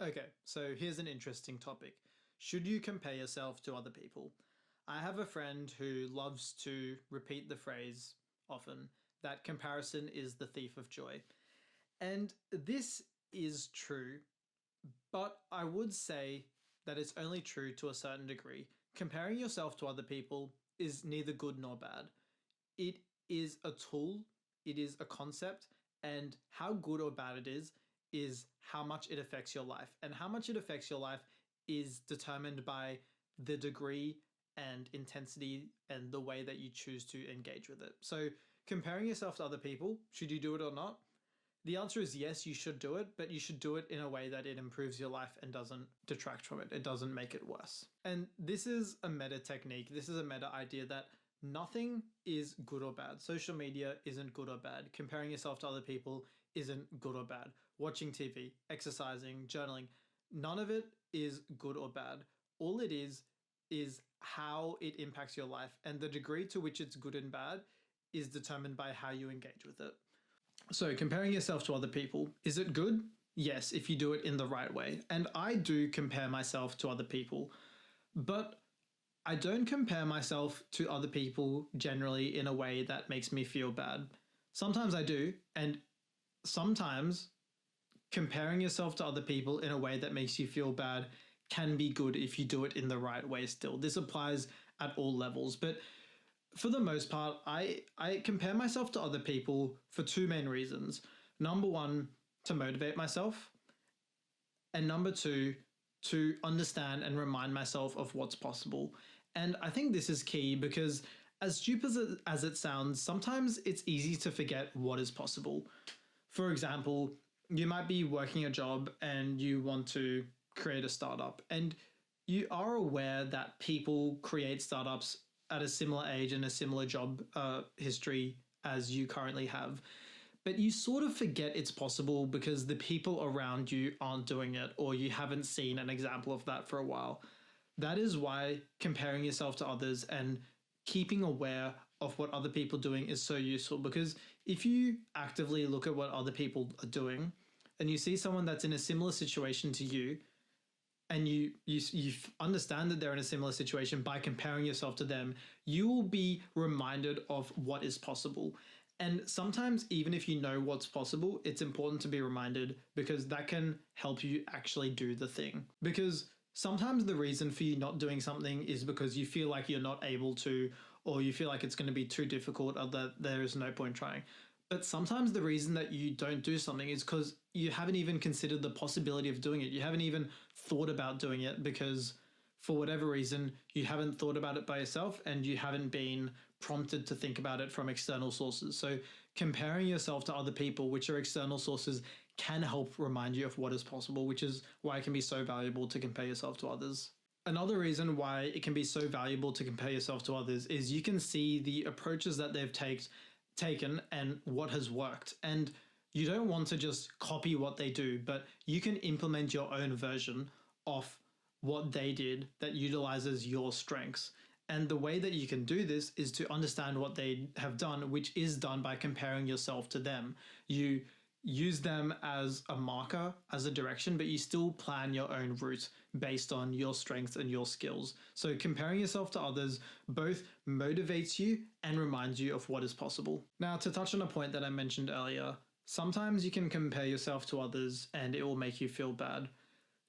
Okay, so here's an interesting topic. Should you compare yourself to other people? I have a friend who loves to repeat the phrase often that comparison is the thief of joy. And this is true, but I would say that it's only true to a certain degree. Comparing yourself to other people is neither good nor bad. It is a tool, it is a concept, and how good or bad it is how much it affects your life. And how much it affects your life is determined by the degree and intensity and the way that you choose to engage with it. So, comparing yourself to other people, should you do it or not? The answer is yes, you should do it, but you should do it in a way that it improves your life and doesn't detract from it. It doesn't make it worse. And this is a meta technique. This is a meta idea that nothing is good or bad. Social media isn't good or bad. Comparing yourself to other people isn't good or bad. Watching TV, exercising, journaling, none of it is good or bad. All it is how it impacts your life. And the degree to which it's good and bad is determined by how you engage with it. So, comparing yourself to other people, is it good? Yes, if you do it in the right way. And I do compare myself to other people, but I don't compare myself to other people generally in a way that makes me feel bad. Sometimes I do, and sometimes comparing yourself to other people in a way that makes you feel bad can be good if you do it in the right way still. This applies at all levels, but for the most part, I compare myself to other people for two main reasons. Number one, to motivate myself, and number two, to understand and remind myself of what's possible. And I think this is key because, as stupid as it sounds, sometimes it's easy to forget what is possible. For example, you might be working a job and you want to create a startup, and you are aware that people create startups at a similar age and a similar job history as you currently have. But you sort of forget it's possible because the people around you aren't doing it, or you haven't seen an example of that for a while. That is why comparing yourself to others and keeping aware of what other people are doing is so useful, because if you actively look at what other people are doing and you see someone that's in a similar situation to you, and you understand that they're in a similar situation by comparing yourself to them, you will be reminded of what is possible. And sometimes, even if you know what's possible, it's important to be reminded because that can help you actually do the thing. Because sometimes the reason for you not doing something is because you feel like you're not able to, or you feel like it's going to be too difficult, or that there is no point trying. But sometimes the reason that you don't do something is because you haven't even considered the possibility of doing it. You haven't even thought about doing it because for whatever reason, you haven't thought about it by yourself and you haven't been prompted to think about it from external sources. So comparing yourself to other people, which are external sources, can help remind you of what is possible, which is why it can be so valuable to compare yourself to others. Another reason why it can be so valuable to compare yourself to others is you can see the approaches that they've taken and what has worked. And you don't want to just copy what they do, but you can implement your own version of what they did that utilizes your strengths. And the way that you can do this is to understand what they have done, which is done by comparing yourself to them. You use them as a marker, as a direction, but you still plan your own route based on your strengths and your skills. So comparing yourself to others both motivates you and reminds you of what is possible. Now, to touch on a point that I mentioned earlier, sometimes you can compare yourself to others and it will make you feel bad.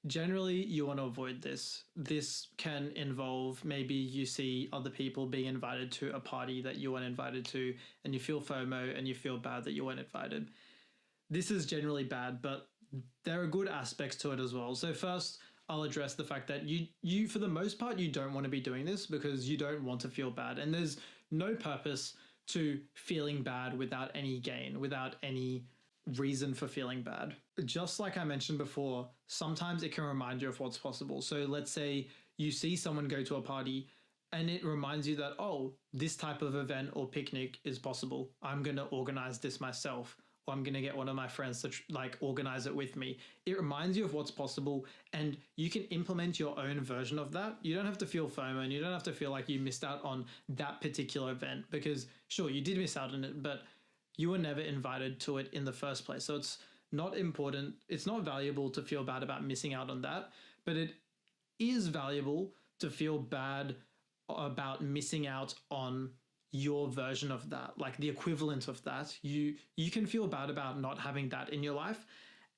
Generally, you want to avoid this. This can involve maybe you see other people being invited to a party that you weren't invited to, and you feel FOMO and you feel bad that you weren't invited. This is generally bad, but there are good aspects to it as well. So first, I'll address the fact that you for the most part, you don't want to be doing this because you don't want to feel bad. And there's no purpose to feeling bad without any gain, without any reason for feeling bad. Just like I mentioned before, sometimes it can remind you of what's possible. So let's say you see someone go to a party and it reminds you that, oh, this type of event or picnic is possible. I'm going to organize this myself, or I'm going to get one of my friends to organize it with me. It reminds you of what's possible and you can implement your own version of that. You don't have to feel FOMO and you don't have to feel like you missed out on that particular event because sure, you did miss out on it, but you were never invited to it in the first place. So it's not important. It's not valuable to feel bad about missing out on that, but it is valuable to feel bad about missing out on your version of that, like the equivalent of that. You can feel bad about not having that in your life,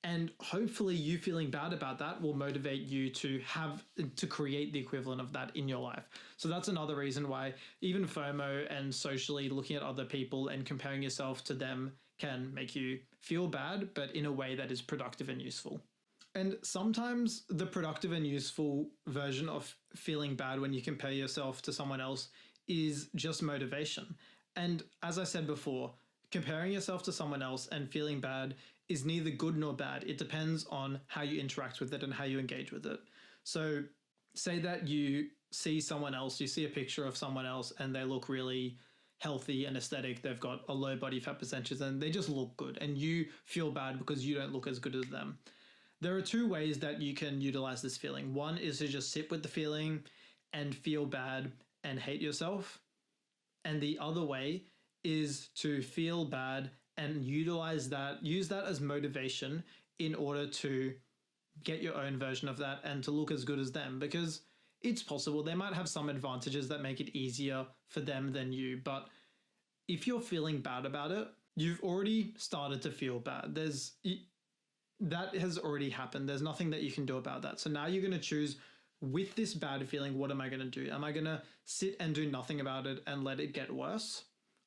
and hopefully you feeling bad about that will motivate you to create the equivalent of that in your life. So that's another reason why even FOMO and socially looking at other people and comparing yourself to them can make you feel bad, but in a way that is productive and useful. And sometimes the productive and useful version of feeling bad when you compare yourself to someone else is just motivation. And as I said before, comparing yourself to someone else and feeling bad is neither good nor bad. It depends on how you interact with it and how you engage with it. So say that you see someone else, you see a picture of someone else and they look really healthy and aesthetic. They've got a low body fat percentage and they just look good, and you feel bad because you don't look as good as them. There are two ways that you can utilize this feeling. One is to just sit with the feeling and feel bad and hate yourself. And the other way is to feel bad and use that as motivation in order to get your own version of that and to look as good as them, because it's possible they might have some advantages that make it easier for them than you. But if you're feeling bad about it, you've already started to feel bad. That has already happened. There's nothing that you can do about that. So now you're going to choose, with this bad feeling, what am I going to do? Am I going to sit and do nothing about it and let it get worse?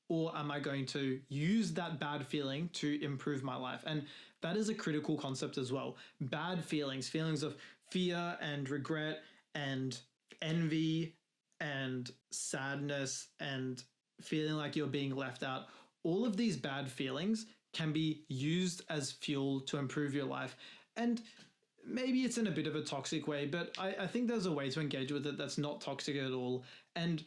Or am I going to use that bad feeling to improve my life? And that is a critical concept as well. Bad feelings of fear and regret and envy and sadness and feeling like you're being left out. All of these bad feelings can be used as fuel to improve your life. And maybe it's in a bit of a toxic way, but I think there's a way to engage with it that's not toxic at all. And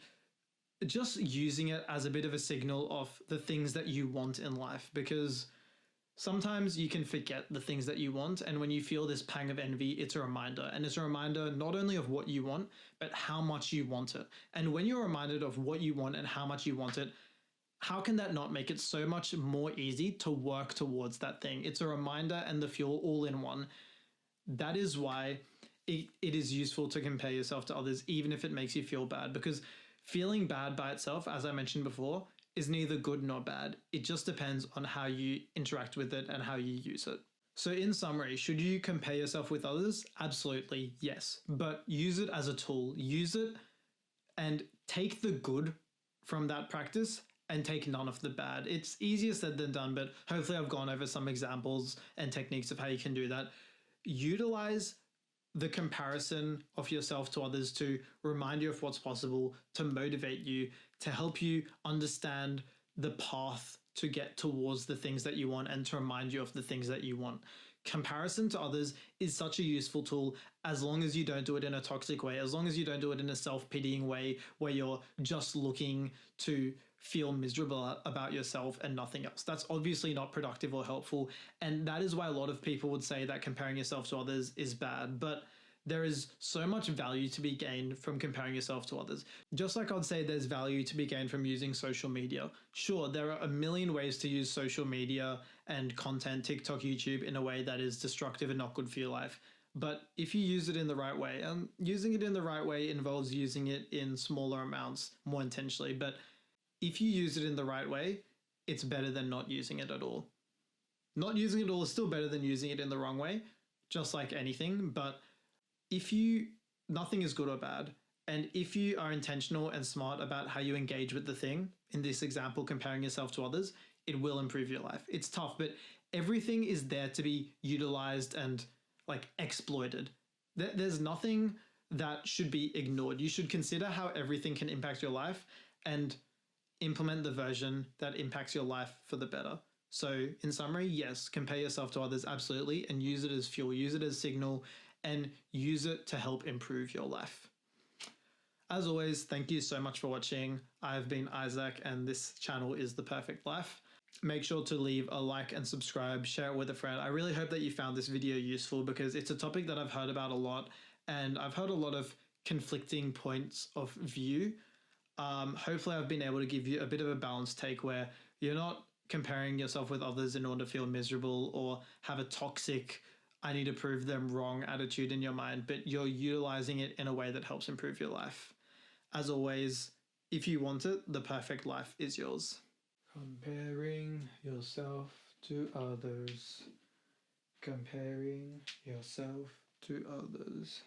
just using it as a bit of a signal of the things that you want in life, because sometimes you can forget the things that you want. And when you feel this pang of envy, it's a reminder. And it's a reminder not only of what you want, but how much you want it. And when you're reminded of what you want and how much you want it, how can that not make it so much more easy to work towards that thing? It's a reminder and the fuel all in one. That is why it is useful to compare yourself to others, even if it makes you feel bad, because feeling bad by itself, as I mentioned before, is neither good nor bad. It just depends on how you interact with it and how you use it. So in summary, should you compare yourself with others? Absolutely, yes. But use it as a tool. Use it and take the good from that practice and take none of the bad. It's easier said than done, but hopefully I've gone over some examples and techniques of how you can do that. Utilize the comparison of yourself to others to remind you of what's possible, to motivate you, to help you understand the path to get towards the things that you want and to remind you of the things that you want. Comparison to others is such a useful tool as long as you don't do it in a toxic way, as long as you don't do it in a self-pitying way where you're just looking to feel miserable about yourself and nothing else. That's obviously not productive or helpful. And that is why a lot of people would say that comparing yourself to others is bad. But there is so much value to be gained from comparing yourself to others. Just like I'd say there's value to be gained from using social media. Sure, there are a million ways to use social media and content, TikTok, YouTube, in a way that is destructive and not good for your life. But if you use it in the right way, and using it in the right way involves using it in smaller amounts, more intentionally. But if you use it in the right way, it's better than not using it at all. Not using it at all is still better than using it in the wrong way, just like anything. But nothing is good or bad. And if you are intentional and smart about how you engage with the thing, in this example, comparing yourself to others, it will improve your life. It's tough, but everything is there to be utilized and exploited. There's nothing that should be ignored. You should consider how everything can impact your life and implement the version that impacts your life for the better. So in summary, yes, compare yourself to others, absolutely, and use it as fuel, use it as signal, and use it to help improve your life. As always, thank you so much for watching. I've been Isaac, and this channel is The Perfect Life. Make sure to leave a like and subscribe, share it with a friend. I really hope that you found this video useful because it's a topic that I've heard about a lot, and I've heard a lot of conflicting points of view. Hopefully I've been able to give you a bit of a balanced take where you're not comparing yourself with others in order to feel miserable or have a toxic, I need to prove them wrong attitude in your mind, but you're utilizing it in a way that helps improve your life. As always, if you want it, the perfect life is yours. Comparing yourself to others. Comparing yourself to others.